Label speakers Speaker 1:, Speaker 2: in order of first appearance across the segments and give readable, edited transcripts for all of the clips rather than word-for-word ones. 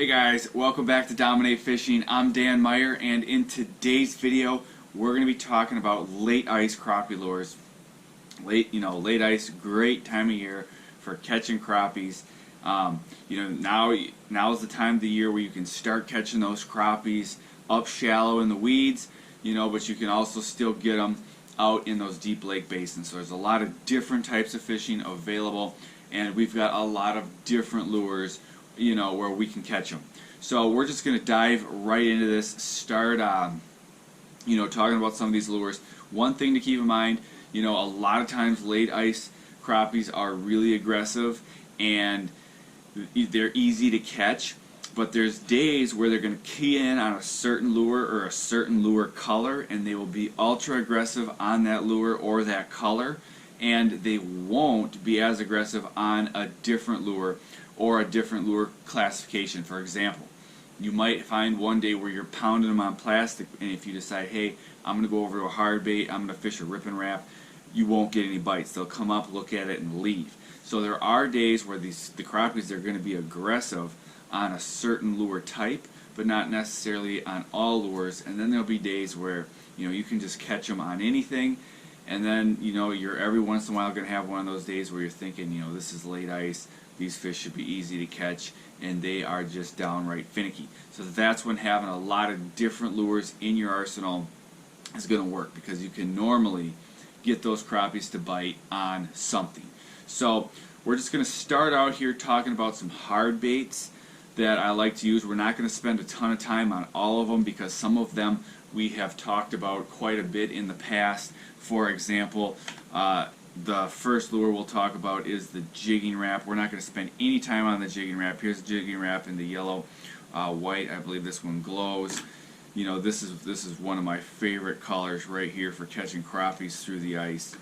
Speaker 1: Hey guys, welcome back to Dominate Fishing. I'm Dan Meyer, and in today's video we're going to be talking about late ice crappie lures. Late ice, great time of year for catching crappies. Now is the time of the year where you can start catching those crappies up shallow in the weeds, but you can also still get them out in those deep lake basins. So there's a lot of different types of fishing available, and we've got a lot of different lures where we can catch them. So we're just going to dive right into this, start talking about some of these lures. One thing to keep in mind, a lot of times late ice crappies are really aggressive and they're easy to catch, but there's days where they're going to key in on a certain lure or a certain lure color, and they will be ultra aggressive on that lure or that color, and they won't be as aggressive on a different lure or a different lure classification. For example, you might find one day where you're pounding them on plastic, and if you decide, hey, I'm going to go over to a hard bait, I'm going to fish a rip and wrap, you won't get any bites. They'll come up, look at it, and leave. So there are days where the crappies are going to be aggressive on a certain lure type, but not necessarily on all lures. And then there'll be days where you can just catch them on anything. And then you're every once in a while going to have one of those days where you're thinking, this is late ice, these fish should be easy to catch, and they are just downright finicky. So that's when having a lot of different lures in your arsenal is going to work, because you can normally get those crappies to bite on something. So we're just going to start out here talking about some hard baits that I like to use. We're not going to spend a ton of time on all of them, because some of them we have talked about quite a bit in the past. For example, the first lure we'll talk about is the Jigging Wrap. We're not going to spend any time on the Jigging Wrap. Here's the Jigging Wrap in the yellow, white. I believe this one glows. This is one of my favorite colors right here for catching crappies through the ice.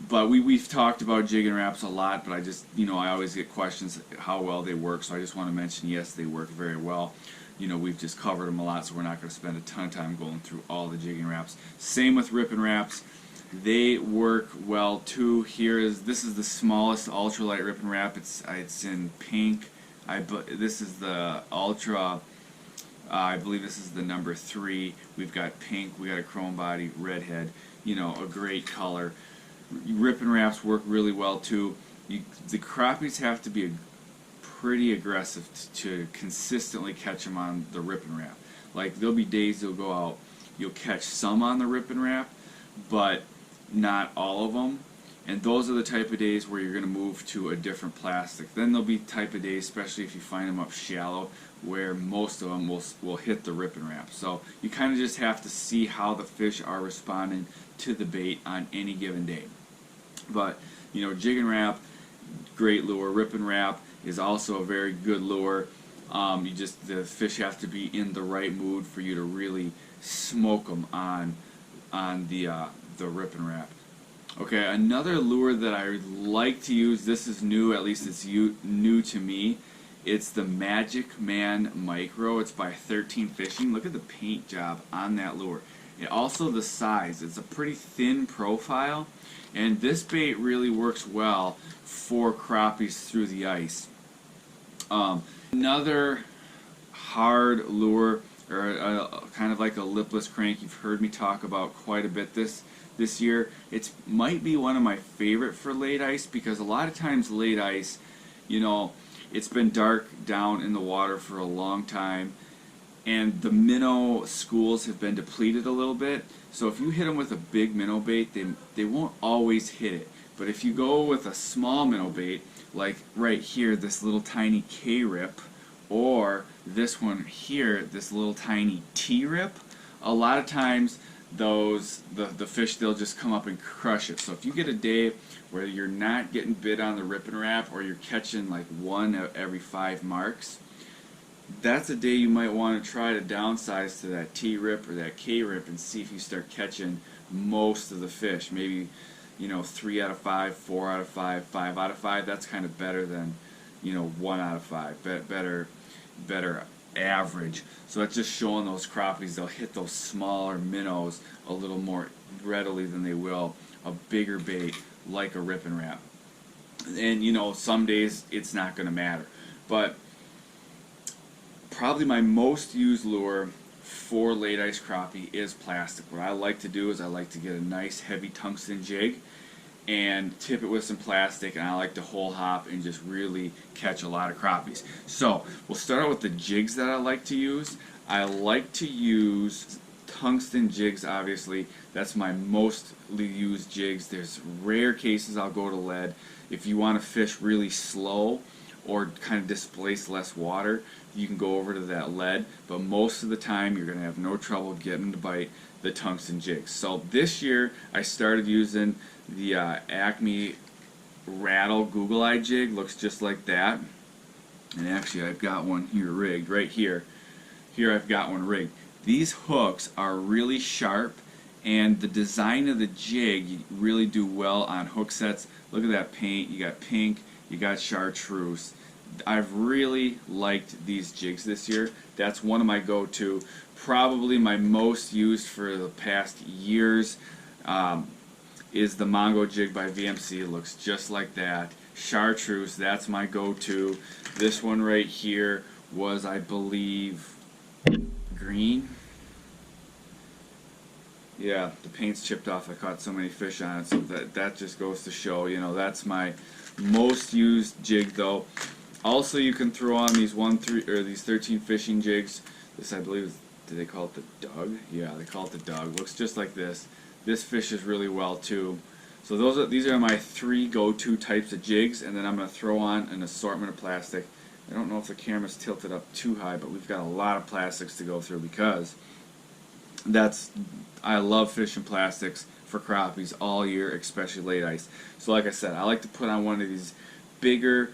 Speaker 1: But we've talked about Jigging Wraps a lot, but I always get questions how well they work, so I just want to mention, yes, they work very well. We've just covered them a lot, so we're not going to spend a ton of time going through all the Jigging Wraps. Same with Rip and Wraps. They work well too. This is the smallest ultralight Rip and Wrap. It's in pink. This is the ultra. I believe this is the number 3. We've got pink. We got a chrome body, redhead. A great color. Rip and Wraps work really well too. The crappies have to be pretty aggressive to consistently catch them on the Rip and Wrap. Like, there'll be days you'll go out, you'll catch some on the Rip and Wrap, but not all of them. And those are the type of days where you're going to move to a different plastic. Then there'll be type of days, especially if you find them up shallow, where most of them will hit the Rip and Wrap. So you kind of just have to see how the fish are responding to the bait on any given day. But Jigging Wrap, great lure. Rip and Wrap is also a very good lure. The fish have to be in the right mood for you to really smoke them on the Rip and Wrap. Okay, another lure that I like to use, this is new, at least it's new to me. It's the Magic Man Micro. It's by 13 Fishing. Look at the paint job on that lure. And also the size. It's a pretty thin profile, and this bait really works well for crappies through the ice. Another hard lure, or kind of like a lipless crank, you've heard me talk about quite a bit this year. It might be one of my favorite for late ice, because a lot of times late ice, it's been dark down in the water for a long time, and the minnow schools have been depleted a little bit. So if you hit them with a big minnow bait, they won't always hit it. But if you go with a small minnow bait, like right here, this little tiny K-rip, or this one here, this little tiny T-rip, a lot of times the fish, they'll just come up and crush it. So if you get a day where you're not getting bit on the Rip and Wrap, or you're catching like one every 5 marks, that's a day you might want to try to downsize to that T-rip or that K-rip and see if you start catching most of the fish. Maybe 3 out of 5, 4 out of 5, 5 out of 5. That's kind of better than 1 out of 5. Better average. So that's just showing those crappies, they'll hit those smaller minnows a little more readily than they will a bigger bait like a Rip and Wrap. And some days it's not going to matter. But Probably my most used lure for late ice crappie is plastic. What I like to do is I like to get a nice heavy tungsten jig and tip it with some plastic, and I like to hole hop and just really catch a lot of crappies. So we'll start out with the jigs that I like to use. I like to use tungsten jigs, obviously. That's my mostly used jigs. There's rare cases I'll go to lead. If you want to fish really slow or kind of displace less water, you can go over to that lead, but most of the time you're going to have no trouble getting to bite the tungsten jigs. So this year I started using the Acme Rattle Google Eye jig. Looks just like that, and actually I've got one here rigged right here. Here I've got one rigged. These hooks are really sharp, and the design of the jig, you really do well on hook sets. Look at that paint. You got pink, you got chartreuse. I've really liked these jigs this year. That's one of my go-to. Probably my most used for the past years is the Mongo jig by VMC. It looks just like that. Chartreuse, that's my go-to. This one right here was, I believe, green. Yeah, the paint's chipped off. I caught so many fish on it, so that just goes to show, you know, that's my most used jig though. Also, you can throw on these these 13 fishing jigs. This, I believe, do they call it the Doug? Yeah, they call it the Doug. Looks just like this. This fishes really well too. So these are my 3 go-to types of jigs, and then I'm going to throw on an assortment of plastic. I don't know if the camera's tilted up too high, but we've got a lot of plastics to go through because I love fishing plastics for crappies all year, especially late ice. So like I said, I like to put on one of these bigger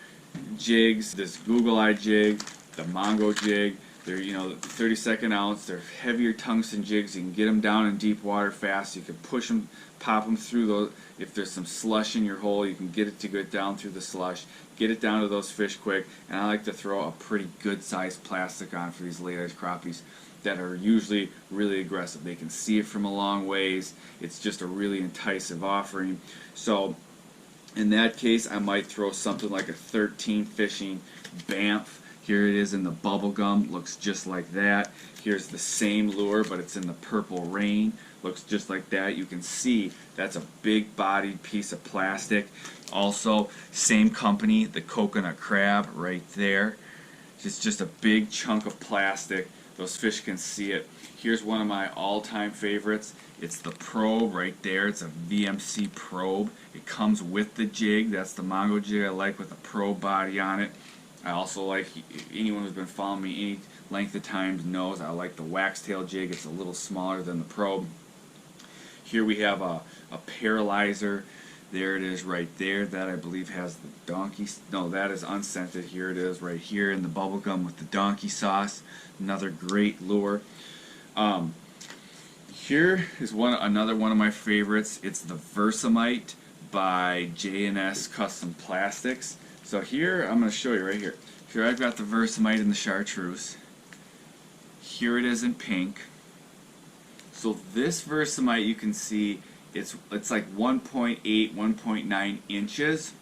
Speaker 1: jigs, this Google Eye jig, the Mongo jig. They're, you know, 32nd ounce. They're heavier tungsten jigs. You can get them down in deep water fast. You can push them, pop them through those. If there's some slush in your hole, you can get it to get down through the slush, get it down to those fish quick. And I like to throw a pretty good sized plastic on for these late ice crappies that are usually really aggressive. They can see it from a long ways. It's just a really enticing offering. So in that case, I might throw something like a 13 fishing Banff. Here it is in the bubble gum. Looks just like that. Here's the same lure, but it's in the purple rain. Looks just like that. You can see that's a big bodied piece of plastic. Also, same company, the coconut crab right there. It's just a big chunk of plastic. Those fish can see it. Here's one of my all-time favorites. It's the probe right there. It's a VMC probe. It comes with the jig. That's the Mongo jig I like, with a probe body on it. I also like, anyone who's been following me any length of time knows I like the waxtail jig. It's a little smaller than the probe. Here we have a paralyzer. There it is right there. That, I believe, has the donkey. No, that is unscented. Here it is right here in the bubble gum with the donkey sauce. Another great lure. Here is another one of my favorites. It's the Versamite by J&S Custom Plastics. So here, I'm going to show you right here. Here I've got the Versamite in the chartreuse. Here it is in pink. So this Versamite, you can see it's like 1.8, 1.9 inches.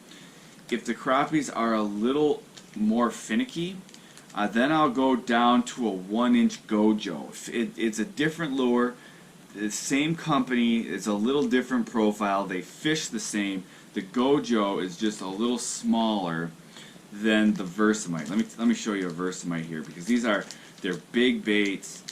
Speaker 1: If the crappies are a little more finicky, then I'll go down to a 1-inch Gojo. It's a different lure. The same company, it's a little different profile. They fish the same. The Gojo is just a little smaller than the Versamite. Let me show you a Versamite here, because they're big baits.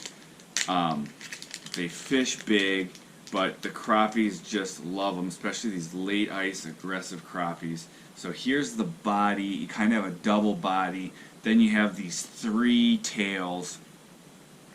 Speaker 1: They fish big, but the crappies just love them, especially these late ice aggressive crappies. So here's the body. You kind of have a double body. Then you have these 3 tails.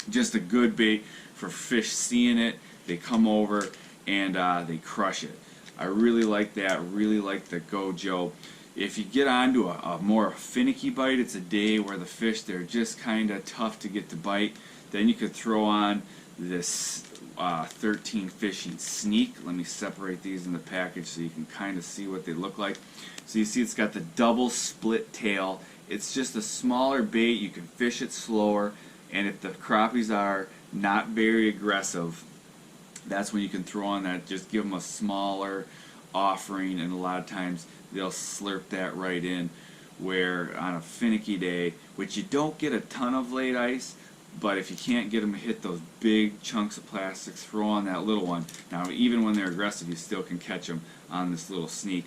Speaker 1: Just a good bait for fish seeing it. They come over and they crush it. I really like that. Really like the Gojo. If you get onto a more finicky bite, it's a day where the fish, they're just kind of tough to get to bite. Then you could throw on this 13 fishing sneak. Let me separate these in the package so you can kind of see what they look like. So you see it's got the double split tail. It's just a smaller bait. You can fish it slower, and if the crappies are not very aggressive, that's when you can throw on that. Just give them a smaller offering, and a lot of times they'll slurp that right in. where on a finicky day, which you don't get a ton of late ice, but if you can't get them to hit those big chunks of plastics, throw on that little one. Now, even when they're aggressive, you still can catch them on this little sneak.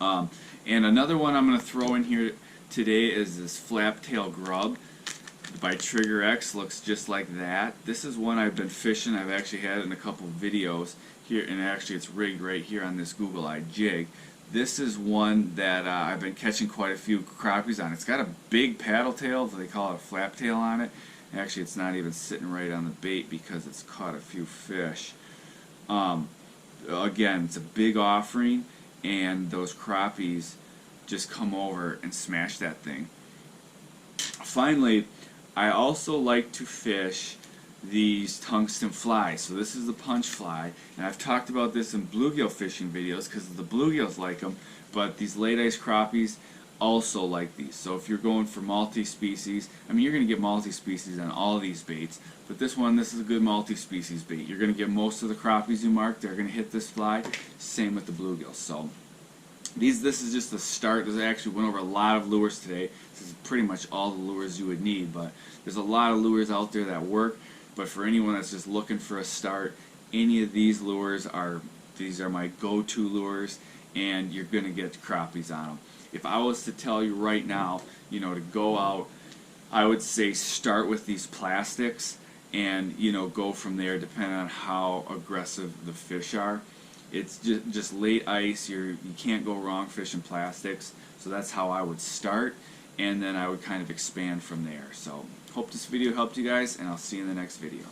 Speaker 1: And another one I'm going to throw in here today is this flap tail grub by Trigger X. Looks just like that. This is one I've been fishing. I've actually had it in a couple of videos here, and actually it's rigged right here on this Google Eye jig. This is one that I've been catching quite a few crappies on. It's got a big paddle tail, they call it a flap tail on it. Actually, it's not even sitting right on the bait because it's caught a few fish. Again, it's a big offering, and those crappies just come over and smash that thing. Finally, I also like to fish these tungsten flies. So this is the punch fly, and I've talked about this in bluegill fishing videos because the bluegills like them, but these late ice crappies also like these. So if you're going for multi-species, I mean, you're going to get multi-species on all of these baits, but this is a good multi-species bait. You're going to get most of the crappies you mark, they're going to hit this fly. Same with the bluegills. So this is just the start. I actually went over a lot of lures today. This is pretty much all the lures you would need, but there's a lot of lures out there that work. But for anyone that's just looking for a start, any of these lures are my go-to lures, and you're going to get crappies on them. If I was to tell you right now, to go out, I would say start with these plastics and, go from there depending on how aggressive the fish are. It's just late ice. You can't go wrong fishing plastics. So that's how I would start, and then I would kind of expand from there. So hope this video helped you guys, and I'll see you in the next video.